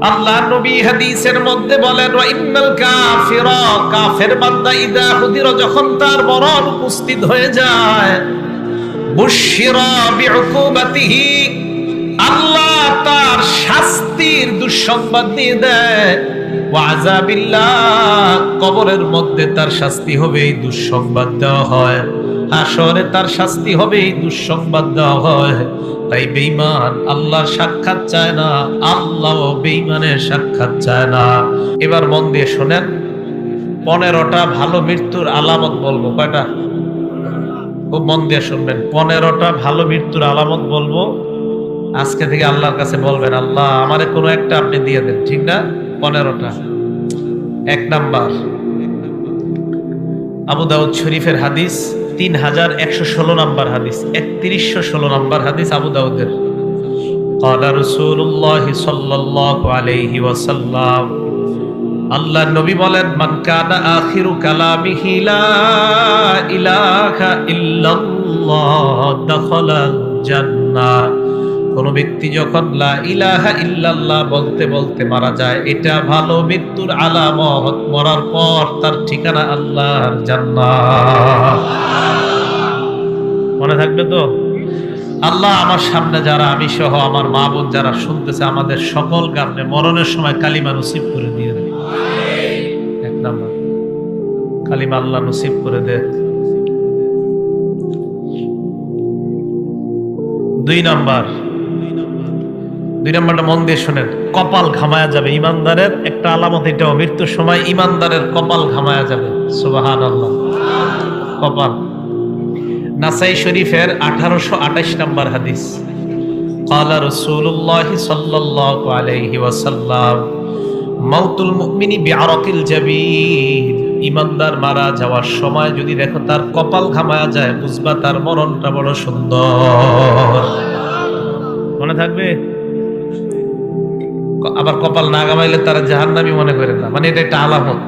আল্লাহ নবী হাদিসের মধ্যে বলেন, ওয়া ইন্নাল কাফিরা, কাফের বান্দা ইদা হুদিরা, যখন তার মরণ উপস্থিত হয়ে যায়, বুশিরা বিউকুবাতিহি, আল্লাহ তার শাস্তির দুঃসংবাদ দিয়ে দেয়, ওয়া আযাবিল্লাহ, কবরের মধ্যে তার শাস্তি হবে এই দুঃসংবাদ দেওয়া হয়, হাশরে তার শাস্তি হবে এই দুঃসংবাদ দেওয়া হয়। তাই বেঈমান আল্লাহর সাক্ষাৎ চায় না, আল্লাহ বেঈমানের সাক্ষাৎ চায় না। এবার মন দিয়ে শোনেন, 15টা ভালো মৃত্যুর আলামত বলবো। কয়টা? খুব মন দিয়ে শুনবেন। 15টা ভালো মৃত্যুর আলামত বলবো। আজকে থেকে আল্লাহর কাছে বলবেন, আল্লাহ আমারে কোনো একটা আপনি দিয়ে দেন, ঠিক না? 15টা। 1 নাম্বার, আবু দাউদ শরীফের হাদিস, 3116 নাম্বার হাদিস, 3116 নাম্বার হাদিস আবু দাউদের। ক্বালা রাসূলুল্লাহ সাল্লাল্লাহু আলাইহি ওয়াসাল্লাম, আল্লাহর নবী বলেন, মান কানা আখিরু কালামিহি লা ইলাহা ইল্লাল্লাহ দাখালাল জান্নাহ। কোন ব্যক্তি যখন লা ইলাহা ইল্লাল্লাহ বলতে বলতে মারা যায়, এটা ভালো মৃত্যুর আলামত। মরার পর তার ঠিকানা আল্লাহর জান্নাত। মনে থাকবে তো? আল্লাহ আমার সামনে যারা, আমি সহ আমার মা বোন যারা শুনতেছে, আমাদের সকল গামনে মরণের সময় কালিমা নসিব করে দিয়ে দেয়। 1 নাম্বার, কালিমা আল্লাহ নসিব করে দেয়। 2 নাম্বারটা মন দিয়ে শোনেন, কপাল ঘামায়া যাবে। ইমানদারের একটা আলামত এটাও, মৃত্যুর সময় ইমানদারের কপাল ঘামায়া যাবে। সুবহানাল্লাহ। কপাল। নাসাই শরীফের 1828 নাম্বার হাদিস। ক্বালা রাসূলুল্লাহ সাল্লাল্লাহু আলাইহি ওয়াসাল্লাম, মাউতুল মুমিনি বিআরাকিল জাবিন। ইমানদার মারা যাওয়ার সময় যদি দেখো তার কপাল ঘামায়া যায়, বুঝবা তার মরণটা বড় সুন্দর। মনে থাকবে? আবার কপাল না ঘামাইলে তারা জাহান্নামী মনে করে না, মানে এটা একটা আলামত।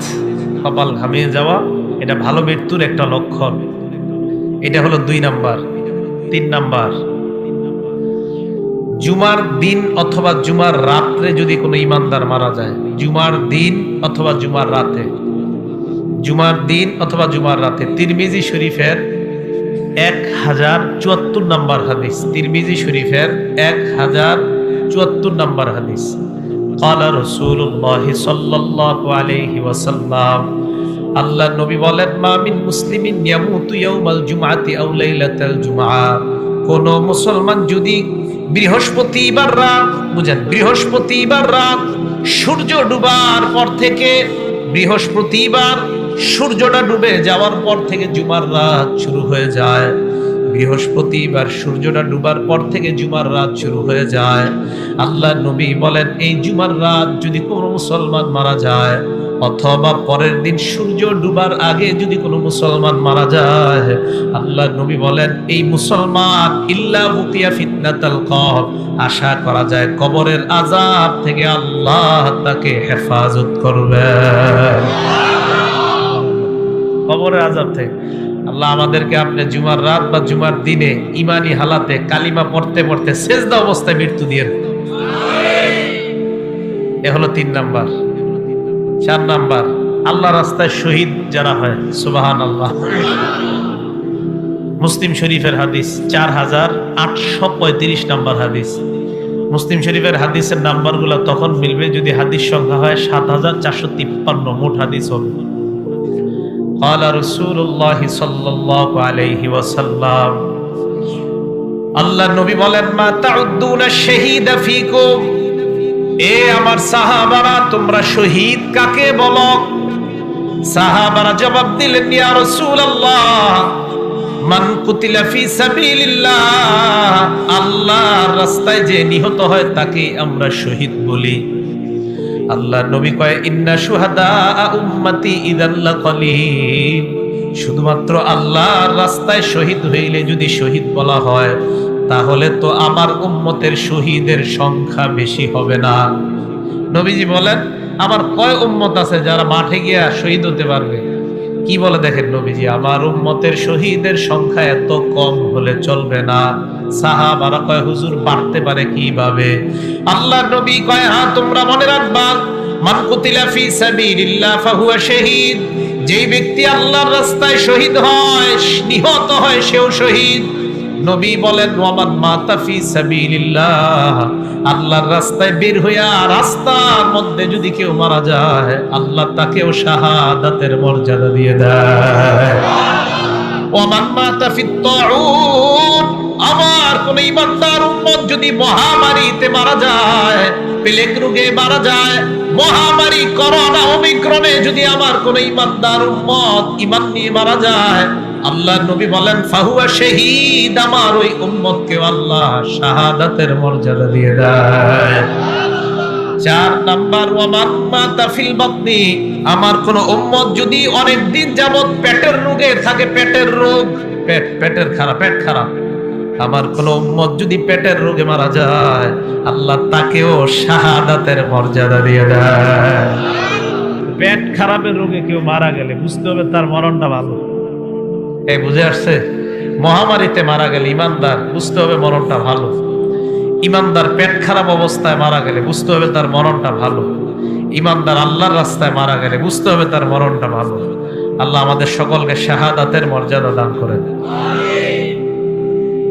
কপাল ঘামিয়ে যাওয়া এটা ভালো মৃত্যুর একটা লক্ষণ। এটা হলো 2 নাম্বার। 3 নাম্বার, জুমার দিন অথবা জুমার রাত্রে যদি কোনো ইমানদার মারা যায়, জুমার দিন অথবা জুমার রাতে, জুমার দিন অথবা জুমার রাতে। তিরমিজি শরীফের 1074 নাম্বার হাদিস। তিরমিজি শরীফের 1074 নাম্বার হাদিস। ক্বালা রাসূলুল্লাহ সাল্লাল্লাহু আলাইহি ওয়াসাল্লাম, আল্লাহর নবী বলেন, মা মিন মুসলিমিন ইয়ামুতু ইয়াউমাল জুমআতি আও লাইলাতাল জুমআ। কোন মুসলমান যদি বৃহস্পতিবার রাত, বুঝেন, বৃহস্পতিবার রাত সূর্য ডুবার পর থেকে, বৃহস্পতিবার সূর্যটা ডুবে যাওয়ার পর থেকে জুমার রাত শুরু হয়ে যায়। বৃহস্পতিবার সূর্যটা ডুবার পর থেকে জুমার রাত শুরু হয়ে যায়। আল্লাহ নবী বলেন, এই জুমার রাত যদি কোনো মুসলমান মারা যায়, অথবা পরের দিন সূর্য ডুবার আগে যদি কোনো মুসলমান মারা যায়, আল্লাহ নবী বলেন, এই মুসলমান ইল্লা বুকিয়া ফিতনাতাল কবর, আশা করা যায় কবরের আযাব থেকে আল্লাহ তাকে হেফাজত করবেন। কবরের আযাব থেকে আল্লাহ আমাদেরকে আপনি জুমার রাত বা জুমার দিনে ইমানি হালাতে কালিমা পড়তে পড়তে সেজদা অবস্থায় মৃত্যু দিয়ে। এ হলো 3 নাম্বার। 4 নাম্বার, আল্লাহ রাস্তায় শহীদ যারা হয়, সুবহানাল্লাহ। মুসলিম শরীফের হাদিস, 4835 নাম্বার হাদিস। মুসলিম শরীফের হাদিসের নাম্বারগুলো তখন মিলবে যদি হাদিস সংখ্যা হয় 7453, মোট হাদিস হবে। ক্বালা রাসূলুল্লাহ সাল্লাল্লাহু আলাইহি ওয়াসাল্লাম, আল্লাহর নবী বলেন, মা তাউদ্দুনা শাহীদা ফীকুম। এ আমার সাহাবারা, তোমরা শহীদ কাকে বলো? সাহাবারা জবাব দিলেন, ইয়া রাসূলুল্লাহ, মান কুতিলা ফি সাবিলিল্লাহ, আল্লাহর রাস্তায় যে নিহত হয় তাকে আমরা শহীদ বলি। আল্লাহ নবী কয়, ইন্না শুহাদা উম্মতি ইযাল লাকালিল। শুধুমাত্র আল্লাহর রাস্তায় শহীদ হইলে যদি শহীদ বলা হয়, তাহলে তো আমার উম্মতের শহীদের সংখ্যা বেশি হবে না। নবীজি বলেন, আমার কয় উম্মত আছে যারা মাঠে গিয়া শহীদ হতে পারবে? কি বলে দেখেন নবীজি, আমার উম্মতের শহীদের সংখ্যা এত কম হলে চলবে না। সাহাবারা কয় হুজুর বাড়তে পারে কিভাবে? আল্লাহর নবী কয় হ্যাঁ তোমরা মনে রাখবা, মান কুতিলা ফি সাবিলিল্লাহ ফাহুয়া শাহীদ, যেই ব্যক্তি আল্লাহর রাস্তায় শহীদ হয়, নিহত হয়, সেও শহীদ। নবী বলেন ওয়ামান মাতা ফি সাবিলিল্লাহ, আল্লাহর রাস্তায় বের হইয়া রাস্তার মধ্যে যদি কেউ মারা যায়, আল্লাহ তাকেও শাহাদাতের মর্যাদা দিয়ে দেয়। ওয়ামান মাতা ফিত তাউন, আমার কোন ইমানদার উম্মত যদি মহামারীতে মারা যায়, প্লেগ রোগে মারা যায়, মহামারী করোনা ওমিক্রনে যদি আমার কোন ইমানদার উম্মত ঈমান নিয়ে মারা যায়, আল্লাহর নবী বলেন ফাহুয়া শাহীদ, আমার ওই উম্মতকেও আল্লাহ শাহাদাতের মর্যাদা দিয়ে দেয়। 4 নাম্বার, ওয়ামান মাতা ফিল বাতনি, আমার কোন উম্মত যদি অনেক দিন যাবত পেটের রোগে থাকে, পেটের রোগ, পেটের খারাপ, পেট খারাপ, আমার কোন উম্মত যদি পেটের রোগে মারা যায়, আল্লাহ তাকেও শাহাদাতের মর্যাদা দিয়ে দেয়। পেট খারাপের রোগে কেউ মারা গেলে বুঝতে হবে তার মরণটা ভালো। এই বুঝে আসছে? মহামারীতে মারা গেলে ইমানদার, বুঝতে হবে মরণটা ভালো। ইমানদার পেট খারাপ অবস্থায় মারা গেলে বুঝতে হবে তার মরণটা ভালো। ইমানদার আল্লাহর রাস্তায় মারা গেলে বুঝতে হবে তার মরণটা ভালো। আল্লাহ আমাদের সকলকে শাহাদাতের মর্যাদা দান করেন।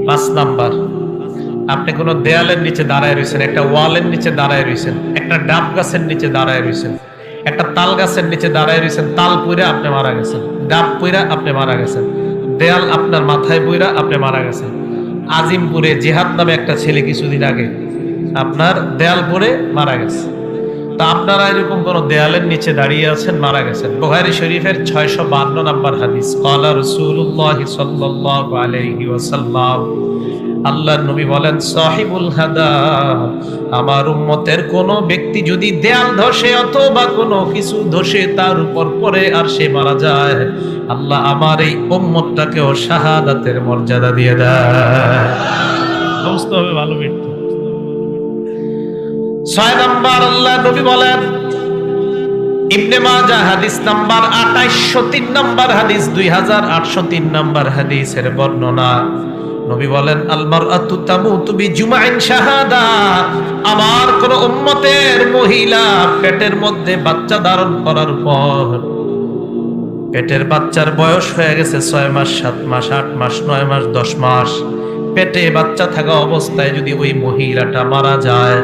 5 নাম্বার, আপনি কোন দেয়ালের নিচে দাঁড়ায় রয়েছেন, একটা ওয়ালের নিচে দাঁড়ায় রয়েছেন, একটা ডাব গাছের নিচে দাঁড়ায় রয়েছেন, একটা তাল গাছের নিচে দাঁড়ায় রয়েছেন, তাল পুইরা আপনি মারা গেছেন, ডাব পুইরা আপনি মারা গেছেন, দেয়াল আপনার মাথায় পুইরা আপনি মারা গেছেন। আজিমপুরে জিহাদ নামে একটা ছেলে কিছুদিন আগে আপনার দেয়াল পরে মারা গেছে। তা আপনারা এরকম কোন দেয়ালের নিচে দাঁড়িয়ে আছেন, মারা গেছেন। বুখারী শরীফের 652 নম্বর হাদিস, ক্বালা রাসূলুল্লাহ সাল্লাল্লাহু আলাইহি ওয়াসাল্লাম, আল্লাহর নবী বলেন সাহিবুল হাদা, আমার উম্মতের কোন ব্যক্তি যদি দেয়াল ধসে অথবা কোনো কিছু ধসে তার উপর পড়ে আর সে মারা যায়, আল্লাহ আমার এই উম্মতটাকেও শাহাদাতের মর্যাদা দিয়ে দেয়। বুঝতে হবে ভালো মৃত্যু। 6 নাম্বার, আল্লাহর নবী বলেন, ইবনে মাজাহ হাদিস নাম্বার 2803 নম্বর হাদিস, 2803 নম্বর হাদিসের বর্ণনা, নবী বলেন আল মারআতু তামুতু বিজুমাইন শাহাদা, আমার কোন উম্মতের মহিলা পেটের মধ্যে বাচ্চা ধারণ করার পর, পেটের বাচ্চার বয়স হয়ে গেছে 6 মাস, 7 মাস, 8 মাস, 9 মাস, 10 মাস, পেটে বাচ্চা থাকা অবস্থায় যদি ওই মহিলাটা মারা যায়,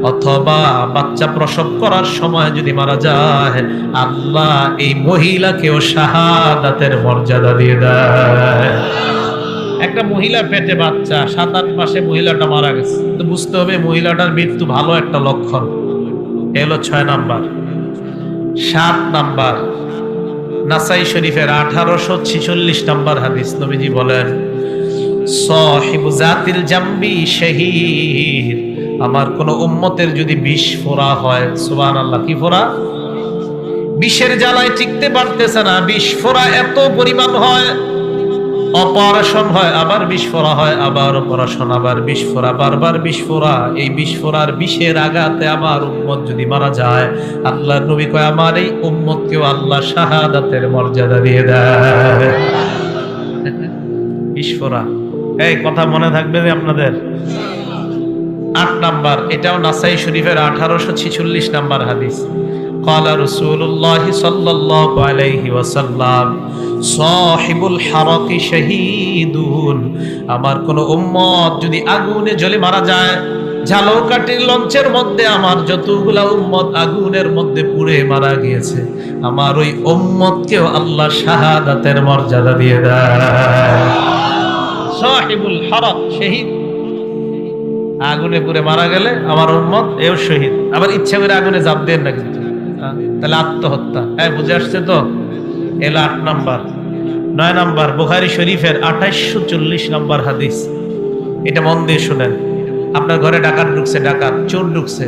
অথবা বাচ্চা প্রসব করার সময় যদি মারা যায়, আল্লাহ এই মহিলাকেও শাহাদাতের মর্যাদা দিয়ে দেয়। একটা মহিলা পেটে বাচ্চা, 7-8 মাসে মহিলাটা মারা গেছে, তো বুঝতে হবে মহিলাটার মৃত্যু ভালো একটা লক্ষণ। এলো 6 নাম্বার। 7 নাম্বার, নাসাই শরীফের 1846 নম্বর হাদিস, নবীজি বলেন সাহিবু জাতিল জামবি শাহীদ, আমার কোন উম্মতের যদি বিষ ফোড়া হয়, সুবহানাল্লাহ, কি ফোড়া? বিষের জ্বালায় টিকতে পারতেছে না, বিষ ফোড়া এত পরিমাণ হয়, অপারেশন হয়, আবার বিষ ফোড়া হয়, আবার অপারেশন, আবার বিষ ফোড়া, বারবার বিষ ফোড়া, এই বিষ ফোড়ার বিষের আঘাতে আমার উম্মত যদি মারা যায়, আল্লাহর নবী কয় আমার এই উম্মতকেও আল্লাহ শাহাদাতের মর্যাদা দিয়ে দেয়। বিষ ফোড়া, এই কথা মনে থাকবে আপনাদের। 8 নাম্বার, এটাও নাসাই শরীফের 1846 নাম্বার হাদিস, قال رسول الله صلى الله عليه وسلم صاحب الحرق شهيد, আমার কোন উম্মত যদি আগুনে জ্বলে মারা যায়, ঝালকাঠির লঞ্চের মধ্যে আমার যতগুলা উম্মত আগুনের মধ্যে পুড়ে মারা গিয়েছে, আমার ওই উম্মতকেও আল্লাহ শাহাদাতের মর্যাদা দিয়ে দেয়। সাহিবুল হরক, শহীদ, আগুনে পুড়ে মারা গেলে আমার উম্মত এও শহীদ। আবার ইচ্ছা করে আগুনে জাপ দেন না কিন্তু, তাহলে আত্মহত্যা। হ্যাঁ, বুঝে আসছে তো? এলো 8 নাম্বার। 9 নাম্বার, বুখারী শরীফের 2840 নম্বর হাদিস, এটা মন দিয়ে শুনেন। আপনার ঘরে ডাকাত ঢুকছে, ডাকাত চোর ঢুকছে,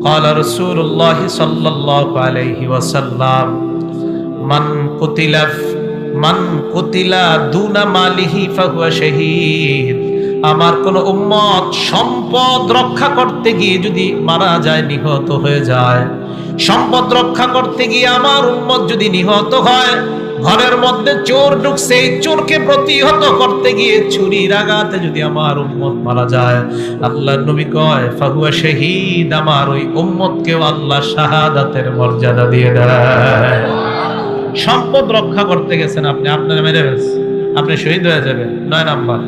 قال رسول الله صلى الله عليه وسلم من قتل دون ماله فهو شهيد, আমার কোন উম্মত সম্পদ রক্ষা করতে গিয়ে যদি মারা যায়, নিহত হয়ে যায়, সম্পদ রক্ষা করতে গিয়ে আমার উম্মত যদি নিহত হয়, ঘরের মধ্যে চোর ঢুকছে, এই চোরকে প্রতিহত করতে গিয়ে ছুরির আঘাতে যদি আমার উম্মত মারা যায়, আল্লাহর নবী কয় ফাহুয়া শহীদ, আমার ওই উম্মতকেও আল্লাহ শাহাদাতের মর্যাদা দিয়ে দেয়। সম্পদ রক্ষা করতে গেছেন আপনি, আপনার মেরে ফেলছে, আপনি শহীদ হয়ে যাবেন, 9 নাম্বার।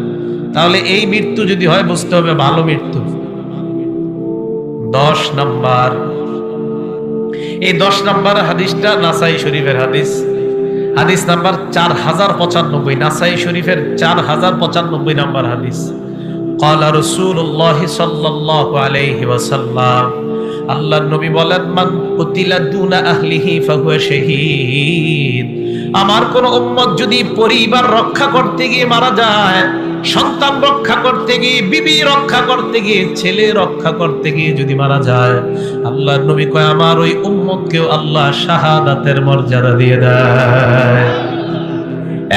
তাহলে এই মৃত্যু যদি হয় বুঝতে হবে ভালো মৃত্যু। 10 নাম্বার, এই 10 নাম্বার হাদিসটা নাসাই শরীফের হাদিস, হাদিস নাম্বার 4095, নাসাই শরীফের 4095 নাম্বার হাদিস। ক্বালা রাসূলুল্লাহ সাল্লাল্লাহু আলাইহি ওয়াসাল্লাম, আল্লাহর নবী বলেন মান কুতিলা দুনা আহলিহি ফাহুয়া শাহীদ। আমার কোন উম্মত যদি পরিবার রক্ষা করতে গিয়ে মারা যায়, সন্তান রক্ষা করতে গিয়ে, বিবি রক্ষা করতে গিয়ে, ছেলে রক্ষা করতে গিয়ে যদি মারা যায়, আল্লাহর নবী কয় আমার ওই উম্মতকেও আল্লাহ শাহাদাতের মর্যাদা দিয়ে দেয়।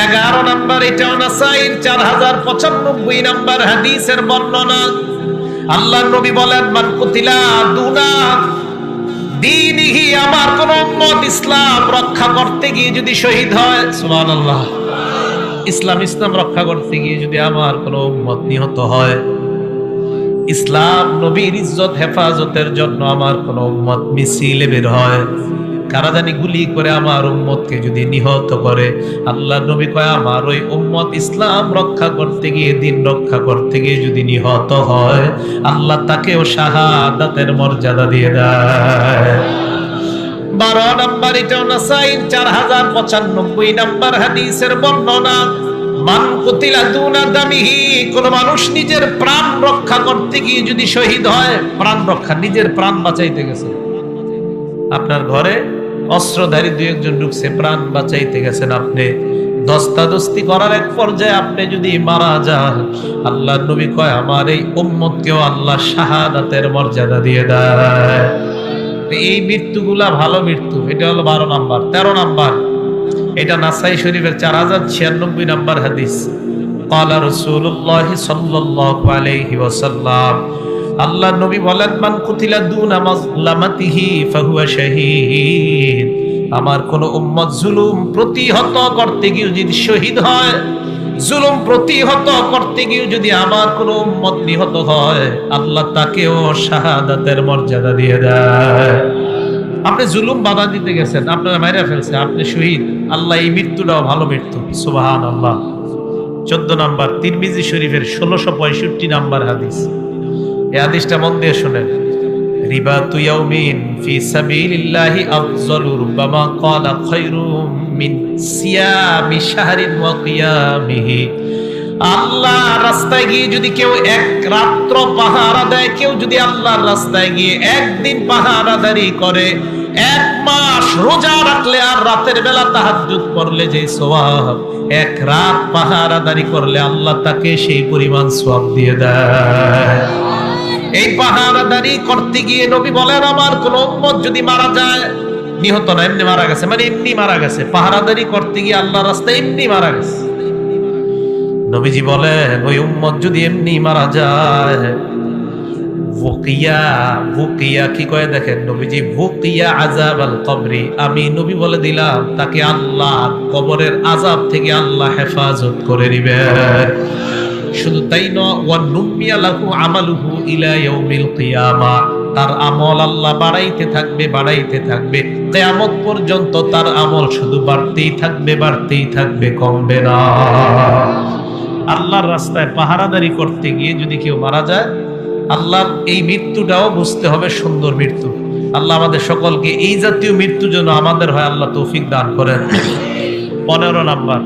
11 নাম্বার, এটাও নাসাইর 4095 নাম্বার হাদিসের বর্ণনা। আল্লাহর নবী বলেন মান কুতিলা দুনা দীনিহি, আমার কোন উম্মত ইসলাম রক্ষা করতে গিয়ে যদি শহীদ হয়, সুবহানাল্লাহ, ইসলাম রক্ষা করতে গিয়ে যদি আমার কোন উম্মত নিহত হয়, ইসলাম নবীর ইজ্জত হেফাজতের জন্য আমার কোন উম্মত মিছিলে বের হয়, কারা জানি গুলি করে আমার উম্মতকে যদি নিহত করে, আল্লাহর নবী কয় আমার ওই উম্মত ইসলাম রক্ষা করতে গিয়ে, দিন রক্ষা করতে গিয়ে যদি নিহত হয়, আল্লাহ তাকেও শাহাদাতের মর্যাদা দিয়ে দেয়। 12 নাম্বার, এটাও নাসাইর 4095 নাম্বার হাদিসের বর্ণনা। মান কুতিলা দুনা দামিহি, কোন মানুষ নিজের প্রাণ রক্ষা করতে গিয়ে যদি শহীদ হয়, প্রাণ রক্ষা, নিজের প্রাণ বাঁচাইতে গেছে, আপনার ঘরে অস্ত্রধারী 2-1 ঢুকছে, প্রাণ বাঁচাইতে গেছেন আপনি, দস্তাদস্তি করার এক পর্যায়ে আপনি যদি মারা যান, আল্লাহর নবী কয় আমার এই উম্মতকেও আল্লাহ শাহাদাতের মর্যাদা দিয়ে দেয়। এই মৃত্যুগুলা ভালো মৃত্যু। এটা হলো 12 নাম্বার। 13 নাম্বার, এটা নাসাই শরীফের 4096 নাম্বার হাদিস। ক্বালা রাসূলুল্লাহ সাল্লাল্লাহু আলাইহি ওয়াসাল্লাম, আল্লাহর নবী বলেন মান কুতিলা দুনা মাজলামাতিহি ফাহুয়া শাহীদ। আমার কোন উম্মত জুলুম প্রতিহত করতে গিয়ে যদি শহীদ হয়, জুলুম প্রতিহত করতে গিয়ে যদি আমার কোন উম্মত নিহত হয়, আল্লাহ তাকেও শাহাদাতের মর্যাদা দিয়ে দেয়। আপনি জুলুম বাধা দিতে গেছেন, আপনারা মাইরা ফেলছে, আপনি শহীদ, আল্লাহ এই মৃত্যুটাও ভালো মৃত্যু, সুবহানাল্লাহ। 14 নাম্বার, তিরমিজি শরীফের 1665 নাম্বার হাদিস। এই হাদিসটা মন দিয়ে শুনেন। রিবাতু ইয়াউমিন ফি সাবিলিল্লাহি আফযালু রুব্বামা ক্বালা খায়রুম মিন সিয়ামি শাহরিন ওয়া কিয়ামিহি। আল্লাহর রাস্তায় গিয়ে যদি কেউ এক রাত্র পাহারা দেয়, কেউ যদি আল্লাহর রাস্তায় গিয়ে একদিন পাহারাদারি করে, 1 মাস রোজা রাখলে আর রাতের বেলা তাহাজ্জুদ পড়লে যে সওয়াব, 1 রাত পাহারাদারি করলে আল্লাহ তাকে সেই পরিমাণ সওয়াব দিয়ে দেয়। এই পাহারাদারি করতে গিয়ে নবী বলেন আমার কোন উম্মত যদি মারা যায়, নিহত না, এমনি মারা গেছে, মানে এমনি মারা গেছে, পাহারাদারি করতে গিয়ে আল্লাহর রাস্তায় এমনি মারা গেছে, নবীজি বলেন ওই উম্মত যদি এমনি মারা যায়, ওয়াকিয়া কি কয় দেখেন নবীজি, ওয়াকিয়া আযাবাল কবরি, আমি নবী বলে দিলাম তাকে আল্লাহ কবরের আযাব থেকে আল্লাহ হেফাজত করে নেবেন। শুধু তাই নয়, ওয়া নুমিয়া লাহু আমালুহু ইলা ইয়াউমিল কিয়ামা, তার আমল আল্লাহ বাড়াইতে থাকবে, বাড়াইতে থাকবে, কিয়ামত পর্যন্ত তার আমল শুধু বাড়তেই থাকবে, বাড়তেই থাকবে, কমবে না। আল্লাহর রাস্তায় পাহারাদারি করতে গিয়ে যদি কেউ মারা যায়, আল্লাহর এই মৃত্যুটাও বুঝতে হবে সুন্দর মৃত্যু। আল্লাহ আমাদের সকলকে এই জাতীয় মৃত্যু যেন আমাদের হয়, আল্লাহ তৌফিক দান করেন। 15 নাম্বার,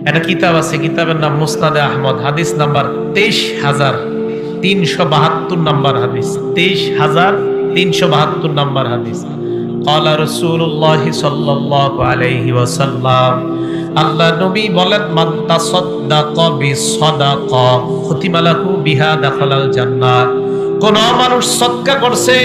একটা কিতাব আছে, কিতাবের নাম মুসনাদে আহমদ, হাদিস নাম্বার 23372 নাম্বার হাদিস, 23372 নাম্বার হাদিস। ক্বালা রাসূলুল্লাহ সাল্লাল্লাহু আলাইহি ওয়াসাল্লাম, আল্লাহ নবী বলেন মান তাসাদদাকা বিসাদাকা খুতিমা লাহু বিহা দাখালাল জান্নাহ। কোন মানুষ সদকা করছে,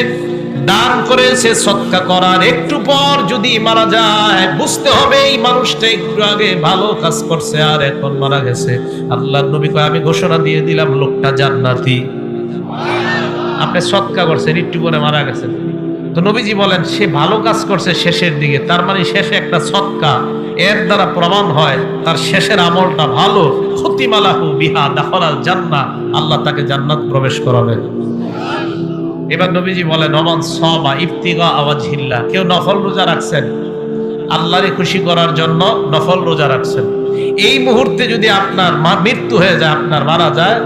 দান করেছে সদকা করার একটু পর যদি মারা যায়, বুঝতে হবে এই মানুষটা একটু আগে ভালো কাজ করছে আর এখন মারা গেছে। আল্লাহর নবী কয়, আমি ঘোষণা দিয়ে দিলাম লোকটা জান্নাতি। আপনি সদকা করছেন, একটু পরে মারা গেছেন, তো নবীজি বলেন সে ভালো কাজ করছে শেষের দিকে, তার মানে শেষে একটা সদকা, এর দ্বারা প্রমাণ হয় তার শেষের আমলটা ভালো। খুতিমালাহু বিহা দাখালাল জান্নাহ, আল্লাহ তাকে জান্নাত প্রবেশ করাবেন। এবার নবীজি বলেন, ওমান সামা ইবতিগা ওয়াজহিল্লাহ, কেউ নফল রোজা রাখছেন, আল্লাহরে খুশি করার জন্য নফল রোজা রাখছেন, এই মুহূর্তে যদি আপনার মৃত্যু হয়ে যায়, আপনার মারা যায়,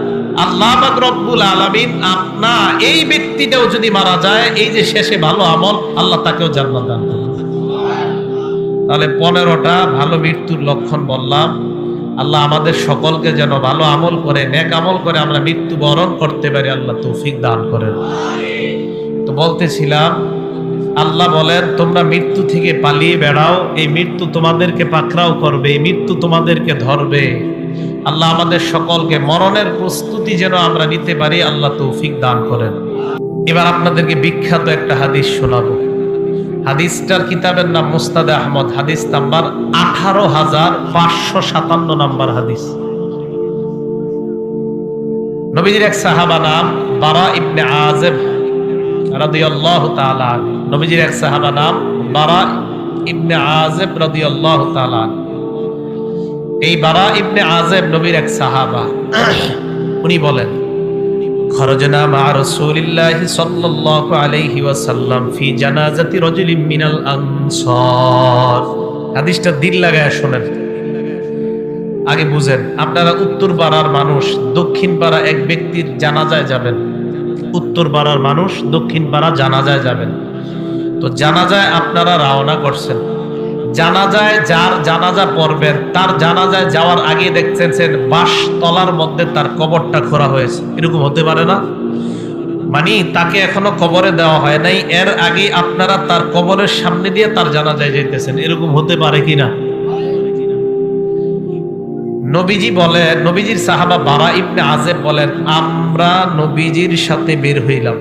আল্লাহ পাক রব্বুল আলামিন আপনার এই ব্যক্তিটাও যদি মারা যায়, এই যে শেষে ভালো আমল, আল্লাহ তাকেও জান্নাত দান করবেন। তাহলে 15টা ভালো মৃত্যুর লক্ষণ বললাম। আল্লাহ আমাদের সকলকে যেন ভালো আমল করে, নেক আমল করে আমরা মৃত্যু বরণ করতে পারি, আল্লাহ তৌফিক দান করেন। তো বলতেছিলাম, আল্লাহ বলেন তোমরা মৃত্যু থেকে পালিয়ে বেড়াও, এই মৃত্যু তোমাদেরকে পাকড়াও করবে, এই মৃত্যু তোমাদেরকে ধরবে। আল্লাহ আমাদের সকলকে মরণের প্রস্তুতি যেন আমরা নিতে পারি, আল্লাহ তৌফিক দান করেন। এবার আপনাদেরকে বিখ্যাত একটা হাদিস শোনাবো। হাদিসটার কিতাবের নাম মুস্তাদে আহমদ, হাদিস নাম্বার 18,557 নাম্বার হাদিস। নবীজির এক সাহাবা নাম বারা ইবনে আযিব রাদিয়াল্লাহু তাআলা। নবীজির এক সাহাবা নাম বারা ইবনে আযিব রাদিয়াল্লাহু তাআলা। এই বারা ইবনে আযিব নবীর এক সাহাবা। উনি বলেন, খরজনা মা রাসূলিল্লাহি সাল্লাল্লাহু আলাইহি ওয়াসাল্লাম ফি জানাজাতি রাজুলিন মিনাল আনসার। হাদিসটা দিল লাগায় শুনেন, আগে বুঝেন। আপনারা উত্তর পাড়ার মানুষ, দক্ষিণ পাড়া এক ব্যক্তির জানাজায় যাবেন। উত্তর পাড়ার মানুষ দক্ষিণ পাড়া জানাজায় যাবেন। তো জানাজায় আপনারা রওনা করছেন, জানাজায় যার জানাজা পড়বেন, তার জানাজায় যাওয়ার আগে দেখছেন বাঁশ তলার মধ্যে তার কবরটা খোঁড়া হয়েছে। এরকম হতে পারে না? মানে তাকে এখনো কবরে দেওয়া হয় নাই, এর আগে আপনারা তার কবরের সামনে দিয়ে তার জানাজায় যাইতেছেন। এরকম হতে পারে কিনা? নবীজি বলেন, নবীজির সাহাবা বারা ইবনে আযিব বলেন, আমরা নবীজির সাথে বের হইলাম।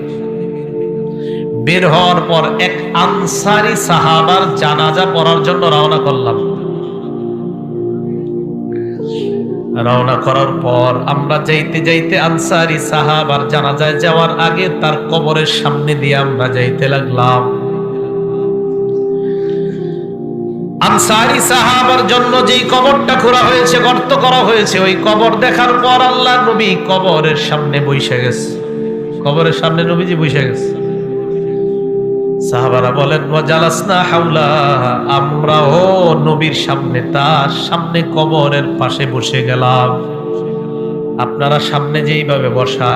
বের হওয়ার পর এক আনসারী সাহাবার জানাজা পড়ার জন্য রওনা করলাম। রওনা করার পর আমরা যাইতে যাইতে আনসারী সাহাবার জানাজায় যাওয়ার আগে তার কবরের সামনে দিয়ে আমরা যাইতে লাগলাম। আনসারী সাহাবার জন্য যেই কবরটা খোঁড়া হয়েছে, গর্ত করা হয়েছে, ওই কবর দেখার পর আল্লাহর নবী কবরের সামনে বসে গেছে। কবরের সামনে নবীজি বসে গেছে। সাহাবারা বলেন, ওয়াজালাসনা হাওলা, আমরাও নবীর সামনে, তার সামনে কবরের পাশে বসে গেলাম। আপনারা সামনে যেইভাবে বসা,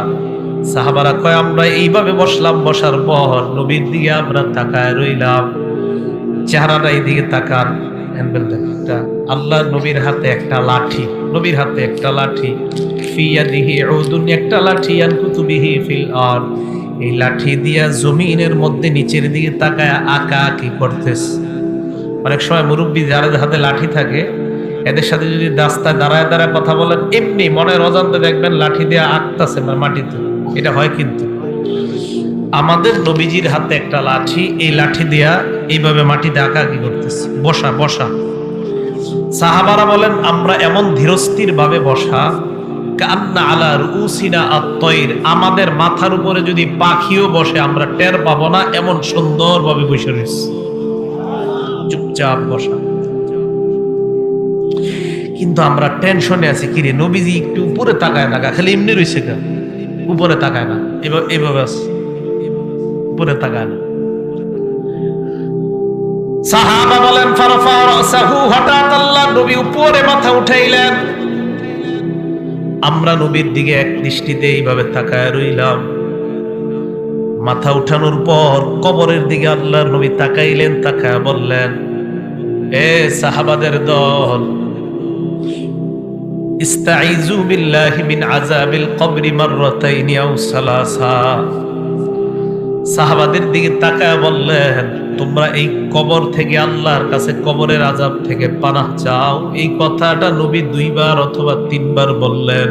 সাহাবারা কয় আমরা এইভাবে বসলাম। বসার পর নবীর দিকে আমরা তাকায় রইলাম। চেহারাটা এইদিকে তাকান, আল্লাহ নবীর হাতে একটা লাঠি, নবীর হাতে একটা লাঠি, ফিয়াদিহি উদুন, একটা লাঠি, ইয়ানকুতু বিহি ফিল আরদ, এই লাঠি দিয়া জমিনের মধ্যে নিচের দিকে তাকায় আঁকা আঁকি করতেছে। অনেক সময় মুরব্বী যাদের হাতে লাঠি থাকে, এদের সাথে যদি রাস্তায় দাঁড়ায় দাঁড়ায় কথা বলেন, এমনি মনের অজান্তে দেখবেন লাঠি দিয়ে আঁকতেছে মাটিতে। এটা হয় কিন্তু আমাদের নবীজির হাতে একটা লাঠি, এই লাঠি দিয়া এইভাবে মাটিতে আঁকা আঁকি করতেছে, বসা বসা। সাহাবারা বলেন আমরা এমন ধীরস্থির ভাবে বসা, কান্না আলা রুসিনা আত-তায়র, আমাদের মাথার উপরে যদি পাখিও বসে আমরা টের পাবো না, এমন সুন্দরভাবে বসে রয়েছে, চুপচাপ বসা। কিন্তু আমরা টেনশনে আছি, কিরে নবীজি একটু উপরে তাকায় না, খালি এমনি রয়েছে, উপরে তাকায় না, এভাবে আছে, উপরে তাকায় না। সাহাবা বলেন, ফারফা রাসাহু, হঠাৎ আল্লাহ নবী উপরে মাথা উঠাইলেন। আমরা নবীর দিকে এক দৃষ্টিতে এইভাবে তাকায় রইলাম। মাথা উঠানোর পর কবরের দিকে আল্লাহর নবী তাকাইলেন, তাকায় বললেন, এ সাহাবাদের দল, ইস্তাইযু বিল্লাহি মিন আযাবিল কবরি মাররাতাইনি আও সালাসা। সাহাবাদের দিকে তাকায় বললেন, তোমরা এই কবর থেকে, আল্লাহর কাছে কবরের আযাব থেকে পানাহ চাও। এই কথাটা নবী 2 বার অথবা 3 বার বললেন।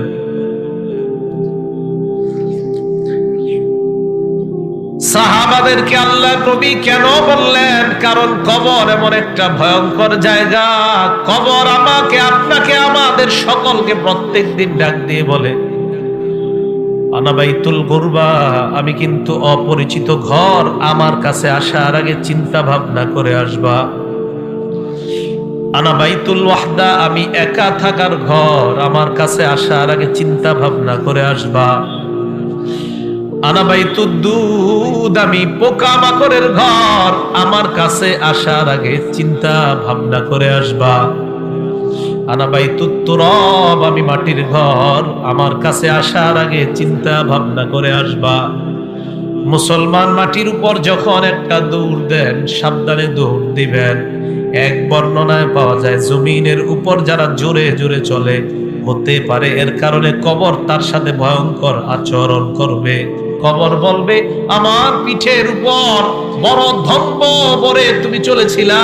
সাহাবাদেরকে আল্লাহ নবী কেন বললেন? কারণ কবর এমন একটা ভয়ঙ্কর জায়গা। কবর আমাকে, আপনাকে, আমাদের সকলকে প্রত্যেকদিন ডাক দিয়ে বলে, আনা বাইতুল গুরবা, আমি কিন্তু অপরিচিত ঘর, আমার কাছে আসার আগে চিন্তা ভাবনা করে আসবা। আনা বাইতুল ওয়াহদা, আমি একা থাকার ঘর, আমার কাছে আসার আগে চিন্তা ভাবনা করে আসবা। আনা বাইতুদ দুদ, আমি পোকামাকড়ের ঘর, আমার কাছে আসার আগে চিন্তা ভাবনা করে আসবা। আনা বাইতুত তুরাব, আমি মাটির ঘর, আমার কাছে আসার আগে চিন্তা ভাবনা করে আসবা। মুসলমান মাটির উপর যখন একটা দৌড় দেন, সাবধানে দৌড় দিবেন। এক বর্ণনায় পাওয়া যায়, জমিনের উপর যারা জোরে জোরে চলে, হতে পারে এর কারণে কবর তার সাথে ভয়ঙ্কর আচরণ করবে। কবর বলবে, আমার পিঠের উপর বড় ধম্ব বরে তুমি চলেছিলা,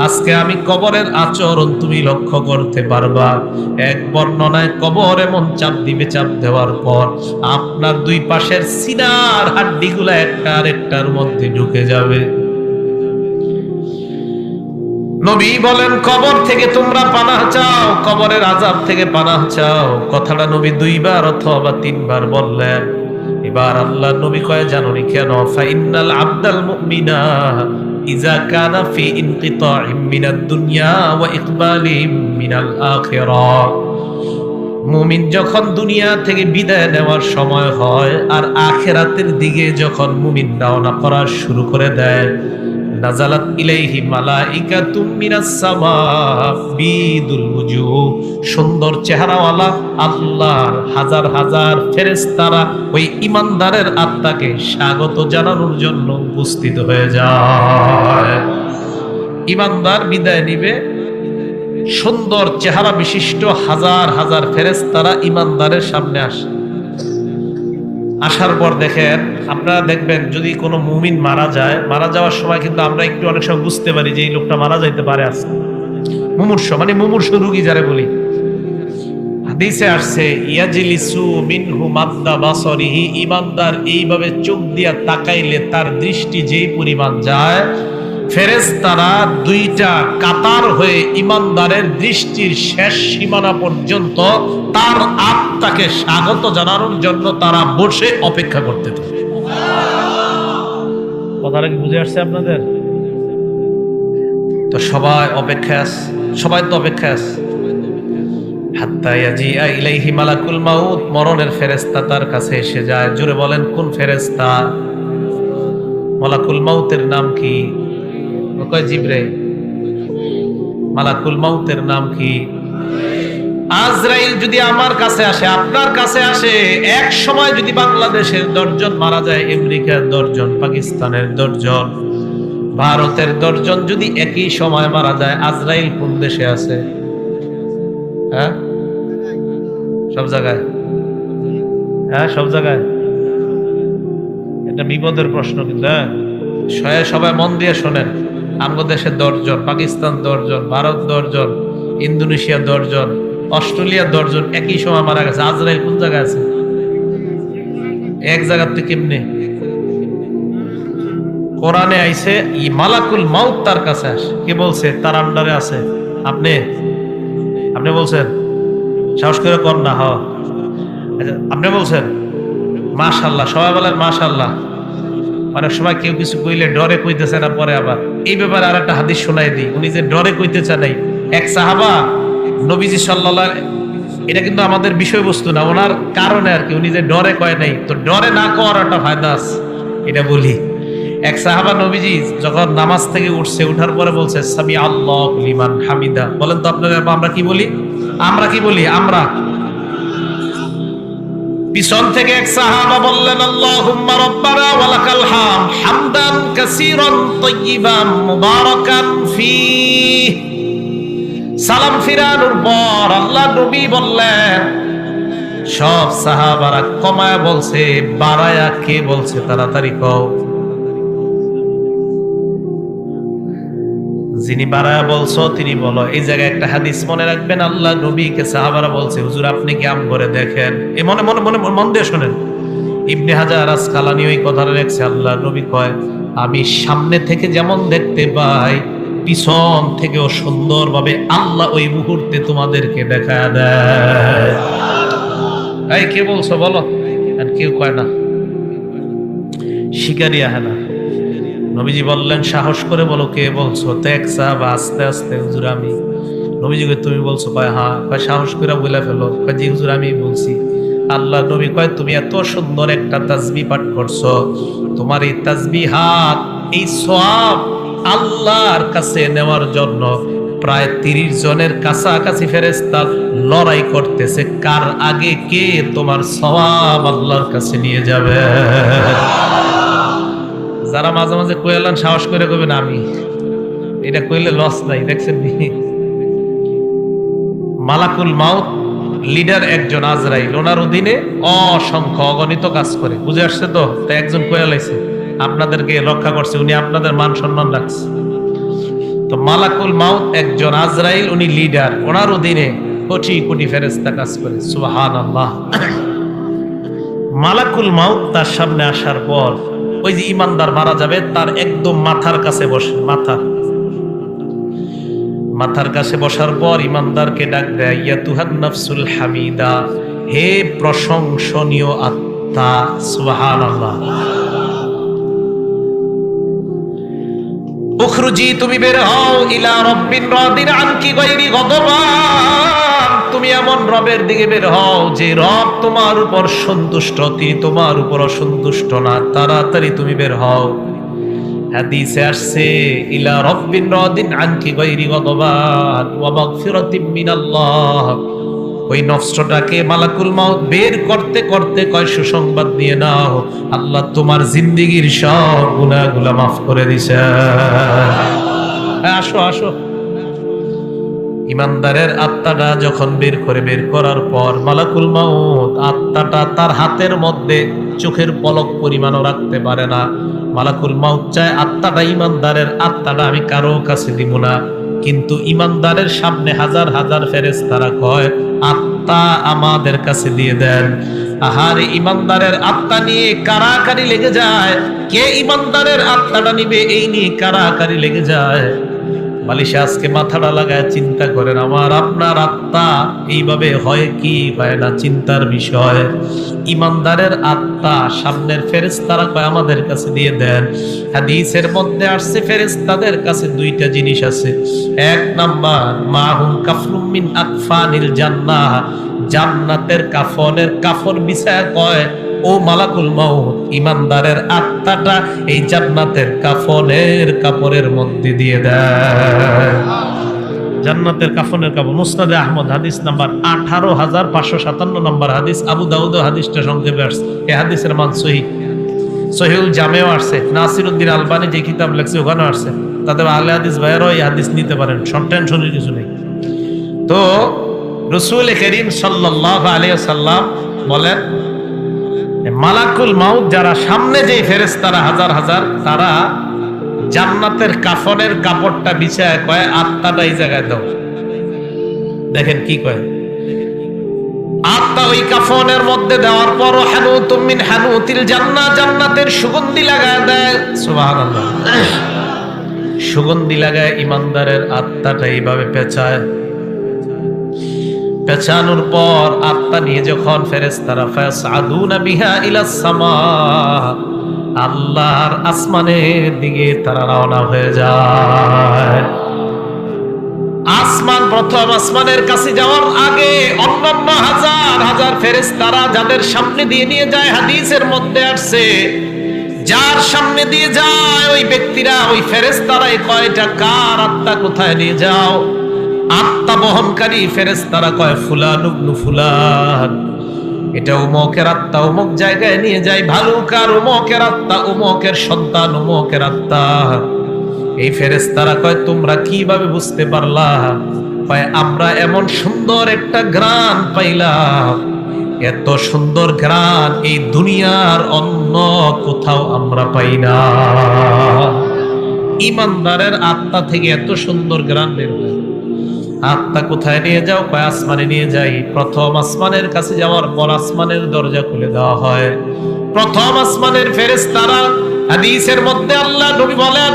আজকে আমি কবরের আচরণ তুমি লক্ষ্য করতে পারবা। এক বর্ণনায় কবর এমন চাপ দিবে, চাপ দেওয়ার পর আপনার দুই পাশের সিনার হাড্ডিগুলা একটা আরেকটার মধ্যে ঢুকে যাবে। নবী বলেন, কবর থেকে তোমরা পানাহ চাও, কবরের আযাব থেকে পানাহ চাও। কথাটা নবী দুইবার অথবা তিনবার বললেন। এবার আল্লাহ নবী কয়, জানোনি কেন? ফাইন্নাল আবদাল মুমিনা ইযা কানা ফি ইনকিতাইম মিনাদ দুনিয়া ওয়া ইকবালিম মিনাল আখিরাহ, মুমিন যখন দুনিয়া থেকে বিদায় নেওয়ার সময় হয় আর আখিরাতের দিকে যখন মুমিন রওনা করা শুরু করে দেয়, নাজালাত ইলাইহি মালাইকাতুম মিনাস সামা বিদুল ওয়ুজুহ, সুন্দর চেহারাওয়ালা আল্লাহর হাজার হাজার ফেরেশতারা ওই ঈমানদারের আত্মাকে স্বাগত জানানোর জন্য উপস্থিত হয়ে যায়। ঈমানদার বিদায় নিবে, সুন্দর চেহারা বিশিষ্ট হাজার হাজার ফেরেশতারা ঈমানদারের সামনে আসে। আসার পর দেখেন, আপনারা দেখবেন যদি কোনো মুমিন মারা যায়, মারা যাওয়ার সময় কিন্তু আমরা একটু অনেক সময় বুঝতে পারি যে এই লোকটা মারা যাইতে পারে। আছে মুমূর্ষ, মানে মুমূর্ষ রোগী যারে বলি। হাদিসে আসছে, ইয়াজলিসু মিনহু মাদ্দা বাসরিহি, ঈমানদার এইভাবে চোখ দিয়া তাকাইলে তার দৃষ্টি যেই পরিমাণ যায়, ফেরেশতারা দুইটা কাতার হয়ে ঈমানদারের দৃষ্টির শেষ সীমানা পর্যন্ত তার আত্মাকে স্বাগত জানানোর জন্য তারা বসে অপেক্ষা করতে থাকে। কথাটা কি বুঝে আসছে আপনাদের? তো সবাই অপেক্ষায় আছে, সবাই তো অপেক্ষায় আছে। হাত্তা ইয়াজিআ ইলাইহি মালাকুল মাউত, মরণের ফেরেশতা তার কাছে এসে যায়। জোরে বলেন, কোন ফেরেশতা? মালাকুল মাউতের নাম কি? কয় জিবরাইল। মালাকুল মাউতের নাম কি? আজরাইল। যদি আমার কাছে আসে, আপনার কাছে আসে, এক সময় যদি বাংলাদেশের 10 জন মারা যায়, আমেরিকার 10 জন, পাকিস্তানের 10 জন, ভারতের 10 জন যদি একই সময় মারা যায়, আজরাইল কোন দেশে আছে? হ্যাঁ, সব জায়গায়। হ্যাঁ, সব জায়গায়। এটা বিপদের প্রশ্ন কিন্তু। হ্যাঁ, সবাই মন দিয়ে শোনেন। আমাদের দেশে 10 জন, পাকিস্তান 10 জন, ভারত 10 জন, ইন্দোনেশিয়া 10 জন, অস্ট্রেলিয়া 10 জন একই সময় মারা গেছে। আজরাইল কোন জায়গায় আছে? এক জায়গাতে কেমনে? কোরআনে আইছে মালাকুল মাউত তার কাছে আসে। কে বলছে? তার আন্ডারে আছে। আপনি বলছেন? সাহস করে কর না। আচ্ছা, আপনি বলছেন? মাশাআল্লাহ। সবাই বলেন মাশাআল্লাহ। অনেক সময় কেউ কিছু কইলে ডরে কইতেছে না, পরে আবার এই ব্যাপারে আর একটা হাদিস শোনাই দিই। উনি যে ডরে কইতেছে নাই, এক সাহাবা নবীজি সাল্লাল্লাহু, এটা কিন্তু আমাদের বিষয়বস্তু না, ওনার কারণে আর কি, উনি যে ডরে কয় নাই, তো ডরে না করার একটা ফায়দা আছে, এটা বলি। এক সাহাবা নবীজি যখন নামাজ থেকে উঠছে, উঠার পরে বলছে সামি আল্লাহু লিমান হামিদা। বলেন তো আপনারা, আমরা কি বলি? আমরা পিছন থেকে এক সাহাবা বললেন, আল্লাহুম্মা রাব্বানা ওয়া লাকাল হামদ হামদান কাসীরান তাইয়িবান মুবারাকান ফীহ। সালাম ফিরানোর পর আল্লাহ নবী বললেন, সব সাহাবারা কমায়া বলছে, বাড়ায়া কে বলছে? তাড়াতাড়ি কও। যিনি বাড়ায়া বলছো তিনি বলো। এই জায়গায় একটা হাদিস মনে রাখবেন, আল্লাহ নবীকে সাহাবারা বলছে, হুজুর আপনি কি আম করে দেখেন। মন দিয়ে শোনেন, ইবনে হাজার আসকালানী ওই কথাটা লেখছে, আল্লাহ নবী কয় আমি সামনে থেকে যেমন দেখতে পাই পিছন থেকেও সুন্দরভাবে আল্লাহ ওই মুহূর্তে তোমাদেরকে দেখা দেয়। এই কে বলছো বলো? আর কেউ কয় না, শিকারি আহে না। নবীজি বললেন সাহস করে বলো কে বলছো। তো এক সাহাবা আস্তে আস্তে, হুজুর আমি। নবীজি কয় তুমি বলছো? কয় হ্যাঁ। কয় সাহস করে বলে ফেলো। কয় জি হুজুর আমি বলছি। আল্লাহ নবী কয় তুমি এত সুন্দর একটা তাসবিহ পাঠ করছো, তোমার এই তাসবিহাত, এই সওয়াব আল্লাহর কাছে নেওয়ার জন্য প্রায় 30 জনের কাছাকাছি ফেরেশতা লড়াই করতেছে, কার আগে কে তোমার সওয়াব আল্লাহর কাছে নিয়ে যাবে। যারা মাঝে মাঝে কইলেন সাহস করে কইবেন আমি, এটা কইলে লস নাই। দেখছেন মালাকুল মাউত লিডার একজন আজরাইল, ওনার অধীনে অসংখ্য অগণিত কাজ করে। বুঝে আসছে তো? তাই একজন কইয়া লাইছে আপনাদেরকে রক্ষা করছে, উনি আপনাদের মান সম্মান রাখছে। তো মালাকুল মাউত একজন আজরাইল, উনি লিডার, ওনার অধীনে কোটি কোটি ফেরেশতা কাজ করে। সুবহানাল্লাহ। মালাকুল মাউত তার সামনে আসার পর ওই যে ইমানদার মারা যাবে তার একদম মাথার কাছে বসে, মাথার কাছে বসার পর ইমানদারকে ডাক দেয়, ইয়াতুহান নাফসুল হামিদা, হে প্রশংসনীয় আত্মা। সুবহানাল্লাহ। উখরুজি, তুমি বের হও, ইলা রাব্বিন রাদিন আনকি গায়রি গদবান, তুমি এমন রবের দিকে বের হও যে রব তোমার উপর সন্তুষ্ট, তিনি তোমার উপর অসন্তুষ্ট না। তাড়াতাড়ি তুমি বের হও। হাদিসে আসছে ইলা রাব্বিন রাদিন আনকি গায়রি গদবান ওয়া মাগফিরাতিম মিনাল্লাহ। ওই নফসটাকে মালাকুল মাউত বের করতে করতে কয় সুসংবাদ দিয়ে নাও, আল্লাহ তোমার জিন্দেগীর সব গুনাহগুলো মাফ করে দিয়েছে। আসো আসো। ইমানদারের আত্মাটা যখন বের করার পর মালাকুল মাউত আত্মাটা তার হাতের মধ্যে চোখের পলক পরিমাণও রাখতে পারে না। মালাকুল মাউত চায় আত্মাটা, ইমানদারের আত্মাটা আমি কারো কাছে দিব না, কিন্তু ইমানদারের সামনে হাজার হাজার ফেরেশতারা কয় আত্মা আমাদের কাছে দিয়ে দেন। আহারে ইমানদারের আত্মা নিয়ে কারাকারি লেগে যায়। কে ইমানদারের আত্মাটা নিবে এই নিয়ে কারাকারি লেগে যায়। বালিশে আজকে মাথাটা লাগায় চিন্তা করেন, আমার আপনার আত্মা এইভাবে হয় কি হয় না, চিন্তার বিষয়। ইমানদারের আত্মা সামনের ফেরেশতারা কয় আমাদের কাছে দিয়ে দেন। হাদিসের মধ্যে আসছে ফেরেশতাদের কাছে দুইটা জিনিস আছে। এক নাম্বার মাহুম কাফরুম মিন আকফানিল জান্নাহ, জান্নাতের কাফনের কাফন বিছায়া কয় ও মালাকুল মাউত ইমানদারের আত্মাটা এই জান্নাতের কাফনের কাপড়ের মধ্যে দিয়ে দেয়। জান্নাতের কাফনের কাপড়। মুসনাদে আহমদ হাদিস নাম্বার 18557 নম্বর হাদিস। আবু দাউদ হাদিসটা সংক্ষেপে আসছে। এই হাদিসের মান সহিহ। সহিহুল জামেও আসছে। নাসিরউদ্দিন আলবানী যে কিতাব লেখছে ওখানে আসছে। তাতে আহলে হাদিস ভাইরাও এই হাদিস নিতে পারেন, টেনশনের কিছু নেই। তো রাসূল করিম সাল্লাল্লাহু আলাইহি ওয়াসাল্লাম বলেন মালাকুল মাউত যারা সামনে যে ফেরেশতারা হাজার হাজার, তারা জান্নাতের কাফনের কাপড়টা বিছায় কয় আত্মাটা এই জায়গায় দাও। দেখেন কি কয়, আত্মা ওই কাফনের মধ্যে দেওয়ার পর হানুতুম মিন হানুতিল জান্নাহ, জান্নাতের সুগন্ধি লাগায় দেয়। সুবহানাল্লাহ। সুগন্ধি লাগায় ইমানদারের আত্মাটা এইভাবে পেঁচায়। পেছানোর পর আত্মা নিয়ে যখন ফেরেশতারা ফাসাদুনা বিহা ইলাস সামা, আল্লাহর আসমানের দিকে তারা রওনা হয়ে যায়। আসমান, প্রথম আসমানের কাছে যাওয়ার আগে অন্যান্য হাজার হাজার ফেরেশতারা যাদের সামনে দিয়ে নিয়ে যায়, হাদিসের মধ্যে আসছে যার সামনে দিয়ে যায় ওই ব্যক্তিরা, ওই ফেরেশতারাই কয়টা কার আত্মা কোথায় নিয়ে যাও। আত্মা বহনকারী ফেরেশতারা কয় ফুলান ইবনু ফুলান, এটা উমকের আত্মা উমক জায়গায় নিয়ে যায়। ভালুকার উমকের আত্মা, উমকের সন্তান উমকের আত্মা। এই ফেরেশতারা কয় তোমরা কিভাবে বুঝতে পারলা? কয় আমরা এমন সুন্দর একটা ঘ্রাণ পাইলাম, এত সুন্দর ঘ্রাণ এই দুনিয়ার অন্য কোথাও আমরা পাই না। ইমানদারের আত্মা থেকে এত সুন্দর ঘ্রাণ বের হয়। আত্মা কোথায় নিয়ে যাও? কয় আসমানে নিয়ে যাই। প্রথম আসমানের কাছে যাওয়ার পর আসমানের দরজা খুলে দেওয়া হয়। প্রথম আসমানের ফেরেশতারা, হাদিসের মধ্যে আল্লাহ নবী বলেন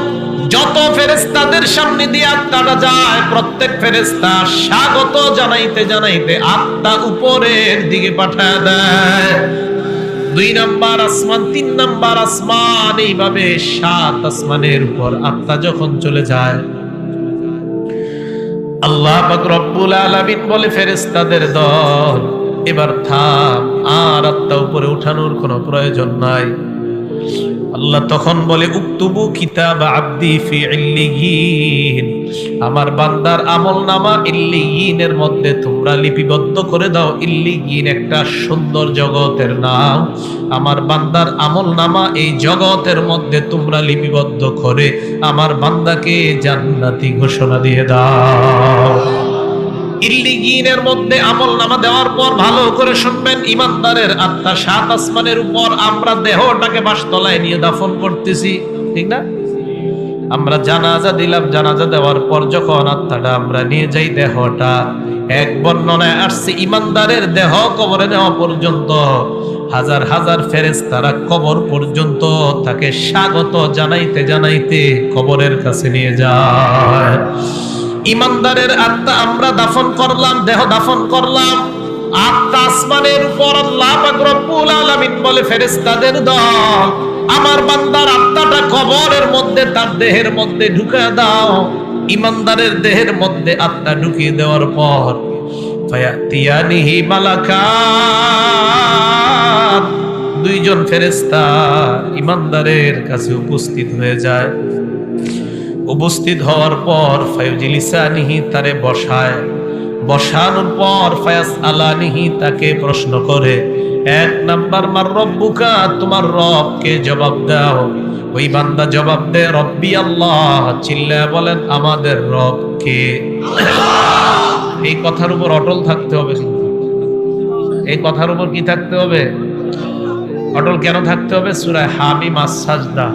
যত ফেরেশতাদের সামনে দিয়ে আত্মাটা যায়, প্রত্যেক ফেরেশতা স্বাগত জানাইতে জানাইতে আত্মা উপরের দিকে পাঠায় দেয়। 2 নাম্বার আসমান, 3 নাম্বার আসমান, এইভাবে 7 আসমানের উপর আত্মা যখন চলে যায়, আল্লাহ পাক রব্বুল আলামিন বলে ফেরেশতাদের দল এবার থাম, আর আত্মা উপরে উঠানোর কোনো প্রয়োজন নাই। আল্লাহ তখন বলে উক্তুবু কিতাব আব্দি ফি ইল্লিয়িন, আমার বান্দার আমলনামা ইল্লিয়িনের মধ্যে তোমরা লিপিবদ্ধ করে দাও। ইল্লিয়িন একটা সুন্দর জগতের নাম। আমার বান্দার আমলনামা এই জগতের মধ্যে তোমরা লিপিবদ্ধ করে আমার বান্দাকে জান্নাতি ঘোষণা দিয়ে দাও। ইল্লিয়িনের মধ্যে আমলনামা দেওয়ার পর ভালো করে শুনবেন, ইমানদারের আত্মা 7 আসমানের উপর, আমরা দেহটাকে বাসতলায় নিয়ে দাফন করতেছি, ঠিক না? আমরা জানাজা দিলাম, জানাজা দেওয়ার পর যখন আত্মাটা আমরা নিয়ে যাই, দেহটা, এক বর্ণনায় আসছে ইমানদারের দেহ কবরে নেওয়া পর্যন্ত হাজার হাজার ফেরেশতারা কবর পর্যন্ত তাকে স্বাগত জানাইতে জানাইতে কবরের কাছে নিয়ে যায়। ইমানদারের আত্মা আমরা দাফন করলাম, দেহ দাফন করলাম, আত্মা আসমানের উপর। আল্লাহ পাক রব্বুল আলামিন বলে ফেরেশতাদের দল আমার বান্দার আত্মাটা কবরের মধ্যে তার দেহের মধ্যে ঢুকিয়ে দাও। ইমানদারের দেহের মধ্যে আত্মা ঢুকিয়ে দেওয়ার পর ফায়াতিয়ানিহি মালাকান, 2 জন ফেরেশতা ইমানদারের কাছে উপস্থিত হয়ে যায়। উপস্থিত হওয়ার পর ফায়ুজিলিসানিহি, তারে বসায়, বসানোর পর ফায়াস আলানিহি, তাকে প্রশ্ন করে। 1 নাম্বার মার রব্বুকা, তোমার রবকে জবাব দাও। ওই বান্দা জবাব দেয় রব্বি আল্লাহ, চিল্লায় বলেন আমাদের রব কে। এই কথার উপর অটল থাকতে হবে, এই কথার উপর কি থাকতে হবে? অটল কেন থাকতে হবে? সূরা হামিম আস-সাজদা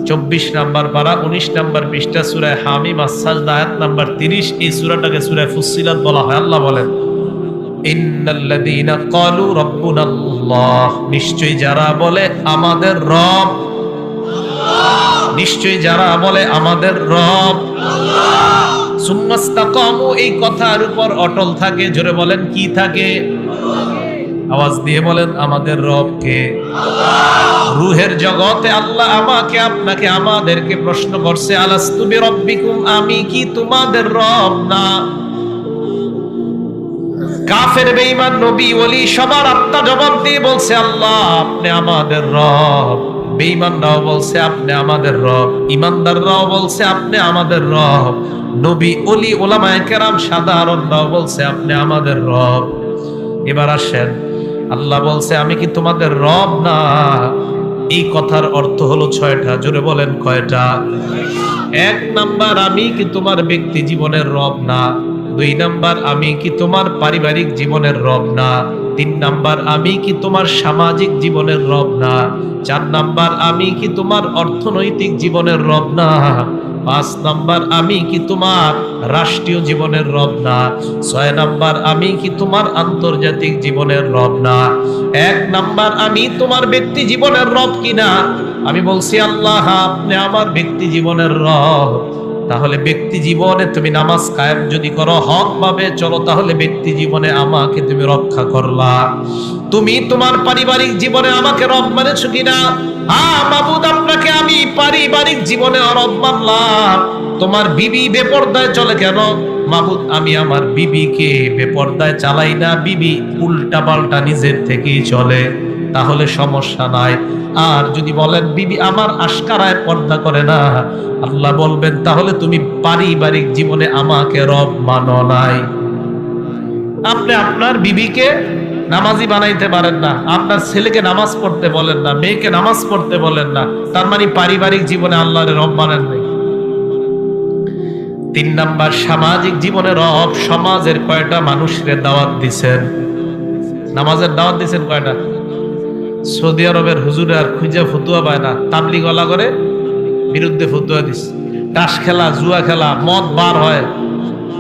24 নাম্বার পারা 19 নাম্বার পৃষ্ঠা, সূরা হামিম আস-সাজদা আয়াত নাম্বার 30। এই সূরাটাকে সূরা ফুসসিলাত বলা হয়। আল্লাহ বলেন ইন্নাল্লাযীনা ক্বালু রাব্বুনাল্লাহ, নিশ্চয়ই যারা বলে আমাদের রব আল্লাহ, নিশ্চয়ই যারা বলে আমাদের রব আল্লাহ, সুম্মাস্তাকামু, এই কথার উপর অটল থাকে। জোরে বলেন কি থাকে? আওয়াজ দিয়ে বলেন আমাদের রব কে? আল্লাহ। রূহের জগতে আল্লাহ আমাকে আপনাকে আমাদেরকে প্রশ্ন করছে আলাস্তু বিরাব্বিকুম, আমি কি তোমাদের রব না? কাফের, বেঈমান, নবী, ওলি সবার আত্মা জবাব দিয়ে বলছে আল্লাহ আপনি আমাদের রব। বেঈমানরাও বলছে আপনি আমাদের রব, ইমানদাররাও বলছে আপনি আমাদের রব, নবী, ওলি, ওলামায়ে কেরাম, সাধারণরাও বলছে আপনি আমাদের রব। এবার আসেন, আল্লাহ বলছে আমি কি তোমাদের রব না? এই কথার অর্থ হলো 6টা। জোরে বলেন কয়টা? 1 নাম্বার, আমি কি তোমার ব্যক্তি জীবনের রব না? 2 নাম্বার, আমি কি তোমার পারিবারিক জীবনের রব না? 3 নাম্বার, আমি কি তোমার সামাজিক জীবনের রব না? 4 নাম্বার, আমি কি তোমার অর্থনৈতিক জীবনের রব না? 5 নাম্বার, আমি কি তোমার রাষ্ট্রীয় জীবনের রব না? 6 নাম্বার, আমি কি তোমার আন্তর্জাতিক জীবনের রব না? 1 নাম্বার, আমি তোমার ব্যক্তি জীবনের রব কিনা? আমি বলছি আল্লাহ আপনি আমার ব্যক্তি জীবনের রব। তাহলে ব্যক্তি জীবনে তুমি নামাজ কায়েম যদি করো, হক ভাবে চলো, তাহলে ব্যক্তি জীবনে আমাকে তুমি রক্ষা করলা। তুমি তোমার পারিবারিক জীবনে আমাকে রব মানেছো কিনা? হ্যাঁ মাবুদ, আপনাকে আমি পারিবারিক জীবনে রব মানলাম। তোমার বিবি বেপরদায় চলে কেন? মাবুদ, আমি আমার বিবিকে বেপরদায় চালাই না, বিবি উল্টা পাল্টা নিজের থেকেই চলে, তাহলে সমস্যা নাই। আর যদি বলেন বিবি আমার আশকারায় পর্দা করে না, আল্লাহ বলবেন তাহলে তুমি পারিবারিক জীবনে আমাকে রব মানো নাই। আপনি আপনার বিবিকে নামাজি বানাইতে পারেন না, আপনার ছেলেকে নামাজ পড়তে বলেন না, মেয়েকে নামাজ পড়তে বলেন না, তার মানে পারিবারিক জীবনে আল্লাহর রব মানেন নাই। 3 নাম্বার, সামাজিক জীবনে রব। সমাজের কয়টা মানুষের দাওয়াত দিছেন? নামাজের দাওয়াত দিছেন কয়টা? সৌদি আরবের হুজুরে আর খুঁজে ফতুয়া পায় না, তাবলিগ ওয়ালা করে বিরুদ্ধে ফতুয়া দিস। তাস খেলা, জুয়া খেলা, মদ বার হয়,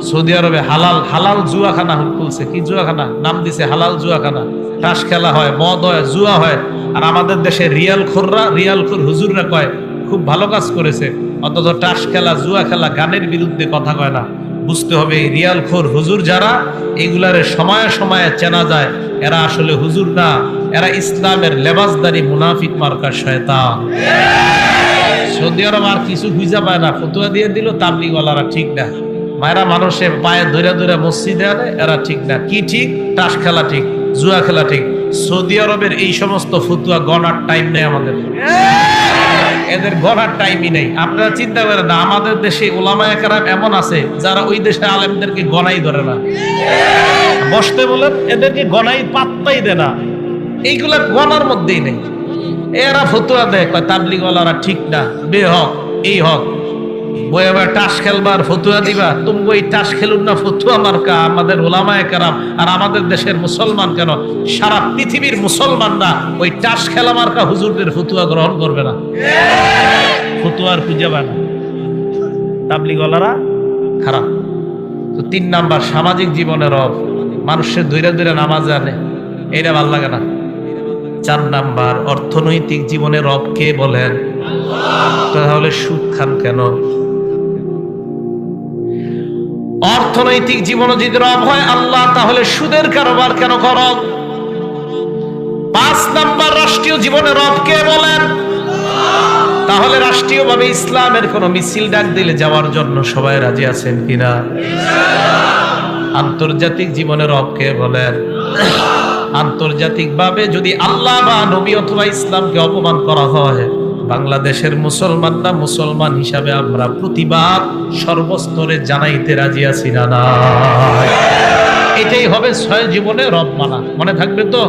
সৌদি আরবে হালাল হালাল জুয়াখানা খুলছে। কি জুয়াখানা? নাম দিছে হালাল জুয়াখানা। তাস খেলা হয়, মদ হয়, জুয়া হয়। আর আমাদের দেশে রিয়াল খোর হুজুররা কয় খুব ভালো কাজ করেছে, অথচ তাস খেলা, জুয়া খেলা, গানের বিরুদ্ধে কথা কয় না। বুঝতে হবে এই রিয়াল খোর হুজুর যারা, এগুলারে সময়ে সময়ে চেনা যায় এরা আসলে হুজুর না, এরা ইসলামের লেবাসদারি মুনাফিক মার্কা শয়তান। সৌদি আরব আর কিছু খুঁজে পায় না, ফতুয়া দিয়ে দিল তাবলিগওয়ালারা ঠিক না, মায়েরা মানুষের পায়ে ধরে ধরে মসজিদে আনে, এরা ঠিক না। কি ঠিক? তাস খেলা ঠিক, জুয়া খেলা ঠিক। সৌদি আরবের এই সমস্ত ফতুয়া গণার টাইম নেই আমাদের, এদের গণার টাইমই নেই। আপনারা চিন্তা করেন না, আমাদের দেশে উলামায়ে কেরাম এমন আছে যারা ওই দেশে আলেমদেরকে গণাই ধরে না, বসতে বলেন এদেরকে গণাই পাত্তাই দেয় না, এইগুলা গণার মধ্যেই নেই। এরা ফতুয়া দেয়, কয় তাবলিগওয়ালারা ঠিক না, বেহক, এই হক। বই আবার টাস খেলবার ফতুয়া দিবা, তুমি ওই টাস খেলুন না ফতুয়া মার্কা আমাদের উলামায়ে কেরাম। আর আমাদের দেশের মুসলমান কেন, সারা পৃথিবীর মুসলমানরা ওই টাস খেলা মার্কা হুজুরদের ফতুয়া গ্রহণ করবে না, ফতুয়ার খুঁজে পায় না। তাবলিগওয়ালারা খারাপ। তো 3 নাম্বার সামাজিক জীবনের রব, মানুষের দূরে দূরে নামাজ আনে, এইটা ভাল লাগে না। 4 নাম্বার অর্থনৈতিক জীবনের রব কে বলেন? তাহলে সুদ খান কেন? অর্থনৈতিক জীবনে যদি রব হয় আল্লাহ, তাহলে সুদের কারবার কেন করো? 5 নাম্বার রাষ্ট্রীয় জীবনে রব কে বলেন? তাহলে রাষ্ট্রীয়ভাবে ইসলামের কোন মিছিল ডাক দিলে যাওয়ার জন্য সবাই রাজি আছেন কিনা? আন্তর্জাতিক জীবনে রব কে বলেন? আন্তর্জাতিকভাবে যদি আল্লাহ বা নবী অথবা ইসলামকে অপমান করা হয়, বাংলাদেশের মুসলমানরা মুসলমান হিসাবে আমরা প্রতিবাদ সর্বস্তরে জানাইতে রাজি আছি না? এটাই হবে 6 জীবনে রব মানা। মনে থাকবে তো?